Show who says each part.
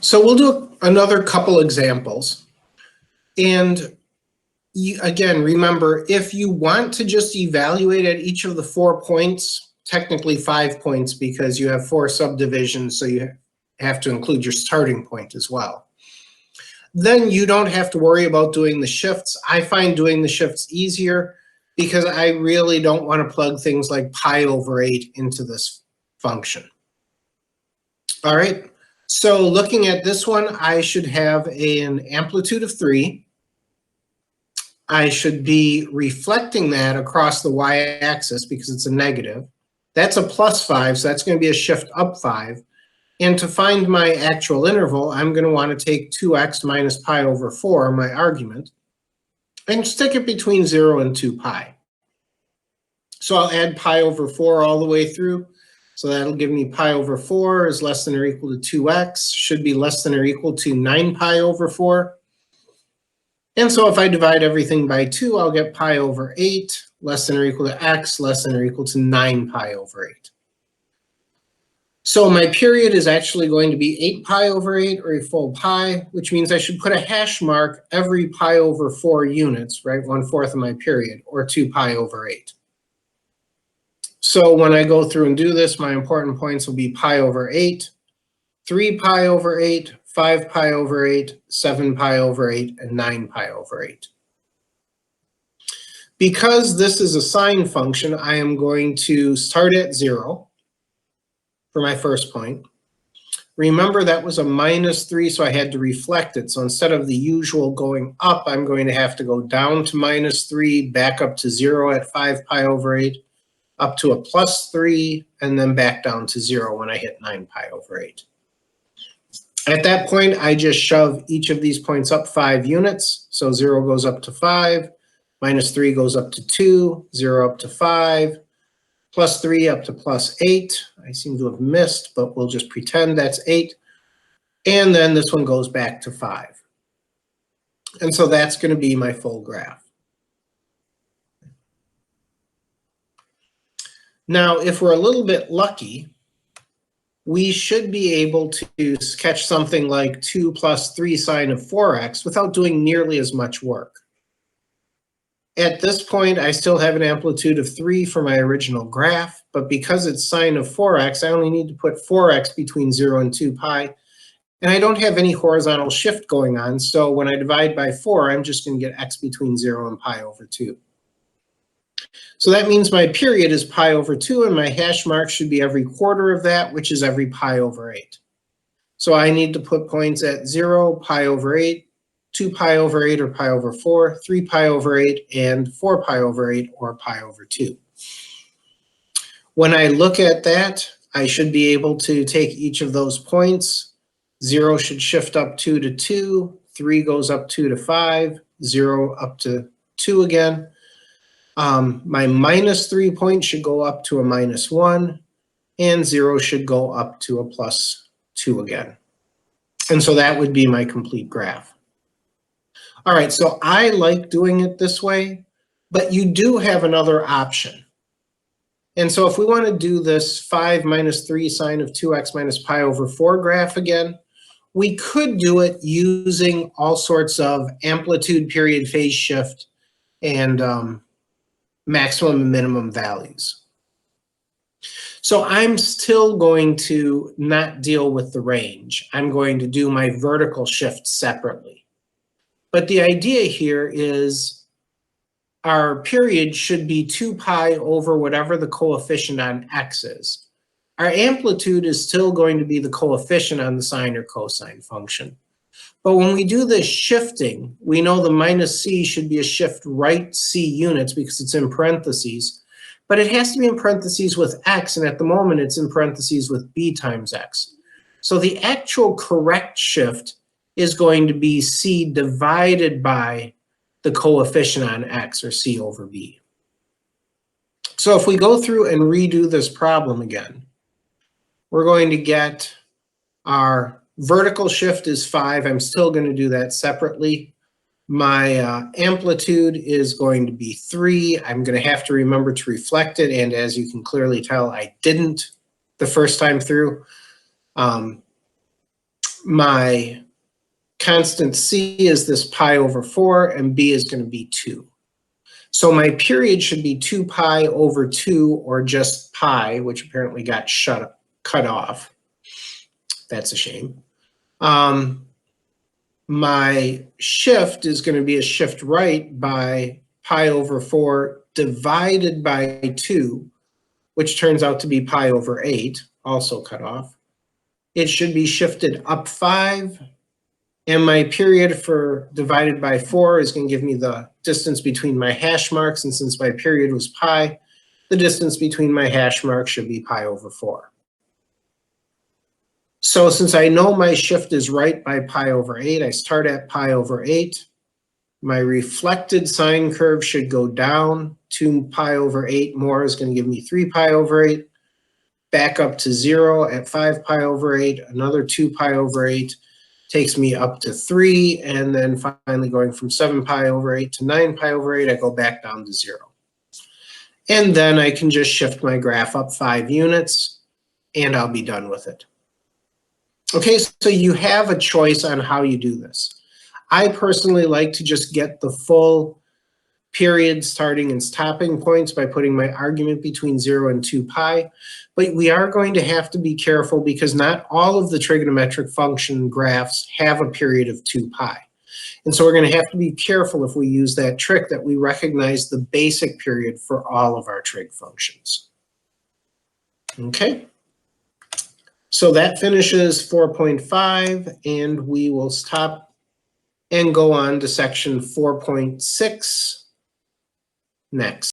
Speaker 1: So we'll do another couple examples. And again, remember, if you want to just evaluate at each of the 4 points, technically 5 points because you have 4 subdivisions, so you have to include your starting point as well. Then you don't have to worry about doing the shifts. I find doing the shifts easier because I really don't want to plug things like pi over 8 into this function. All right, so looking at this one, I should have an amplitude of 3. I should be reflecting that across the y-axis because it's a negative. That's a +5, so that's going to be a shift up 5. And to find my actual interval, I'm going to want to take 2x minus pi over 4, my argument, and stick it between 0 and 2 pi. So I'll add pi over 4 all the way through. So that'll give me pi over 4 is less than or equal to 2x, should be less than or equal to 9 pi over 4. And so if I divide everything by 2, I'll get pi over 8 less than or equal to x less than or equal to 9 pi over 8. So my period is actually going to be 8 pi over 8, or a full pi, which means I should put a hash mark every pi over 4 units, right? 1/4 of my period, or 2 pi over 8. So when I go through and do this, my important points will be pi over 8, 3 pi over 8, 5 pi over 8, 7 pi over 8, and 9 pi over 8. Because this is a sine function, I am going to start at 0 for my first point. Remember, that was a -3, so I had to reflect it. So instead of the usual going up, I'm going to have to go down to -3, back up to 0 at 5 pi over 8, up to a +3, and then back down to 0 when I hit 9 pi over 8. At that point, I just shove each of these points up 5 units. So 0 goes up to 5, -3 goes up to 2, 0 up to 5, +3 up to +8. I seem to have missed, but we'll just pretend that's 8. And then this one goes back to 5. And so that's going to be my full graph. Now, if we're a little bit lucky, we should be able to sketch something like 2 + 3 sine of 4x without doing nearly as much work. At this point, I still have an amplitude of 3 for my original graph, but because it's sine of 4x, I only need to put 4x between 0 and 2 pi, and I don't have any horizontal shift going on, so when I divide by 4, I'm just going to get x between 0 and pi over 2. So that means my period is pi over 2, and my hash mark should be every quarter of that, which is every pi over 8. So I need to put points at 0, pi over 8, 2 pi over 8 or pi over 4, 3 pi over 8, and 4 pi over 8 or pi over 2. When I look at that, I should be able to take each of those points. 0 should shift up 2 to 2, 3 goes up 2 to 5, 0 up to 2 again. My -3 point should go up to a -1, and 0 should go up to a +2 again. And so that would be my complete graph. All right, so I like doing it this way, but you do have another option. And so if we want to do this 5 - 3 sine of 2x minus pi over 4 graph again, we could do it using all sorts of amplitude, period, phase shift, and maximum and minimum values. So I'm still going to not deal with the range. I'm going to do my vertical shift separately. But the idea here is our period should be 2 pi over whatever the coefficient on x is. Our amplitude is still going to be the coefficient on the sine or cosine function. But when we do this shifting, we know the -c should be a shift right c units because it's in parentheses. But it has to be in parentheses with x, and at the moment it's in parentheses with b times x. So the actual correct shift is going to be c divided by the coefficient on x, or c over b. So if we go through and redo this problem again, we're going to get our vertical shift is 5. I'm still going to do that separately. My amplitude is going to be 3. I'm going to have to remember to reflect it, and as you can clearly tell, I didn't the first time through. My constant c is this pi over 4, and b is going to be 2. So my period should be 2 pi over 2, or just pi, which apparently got cut off. That's a shame. My shift is going to be a shift right by pi over 4 divided by 2, which turns out to be pi over 8, also cut off. It should be shifted up 5, and my period for divided by 4 is going to give me the distance between my hash marks, and since my period was pi, the distance between my hash marks should be pi over 4. So since I know my shift is right by pi over 8, I start at pi over 8. My reflected sine curve should go down. 2 pi over 8 more is going to give me 3 pi over 8. Back up to 0 at 5 pi over 8. Another 2 pi over 8 takes me up to 3. And then finally going from 7 pi over 8 to 9 pi over 8, I go back down to 0. And then I can just shift my graph up 5 units, and I'll be done with it. Okay, so you have a choice on how you do this. I personally like to just get the full period starting and stopping points by putting my argument between 0 and 2 pi. But we are going to have to be careful because not all of the trigonometric function graphs have a period of 2 pi. And so we're going to have to be careful if we use that trick that we recognize the basic period for all of our trig functions. Okay. So that finishes 4.5, and we will stop and go on to section 4.6 next.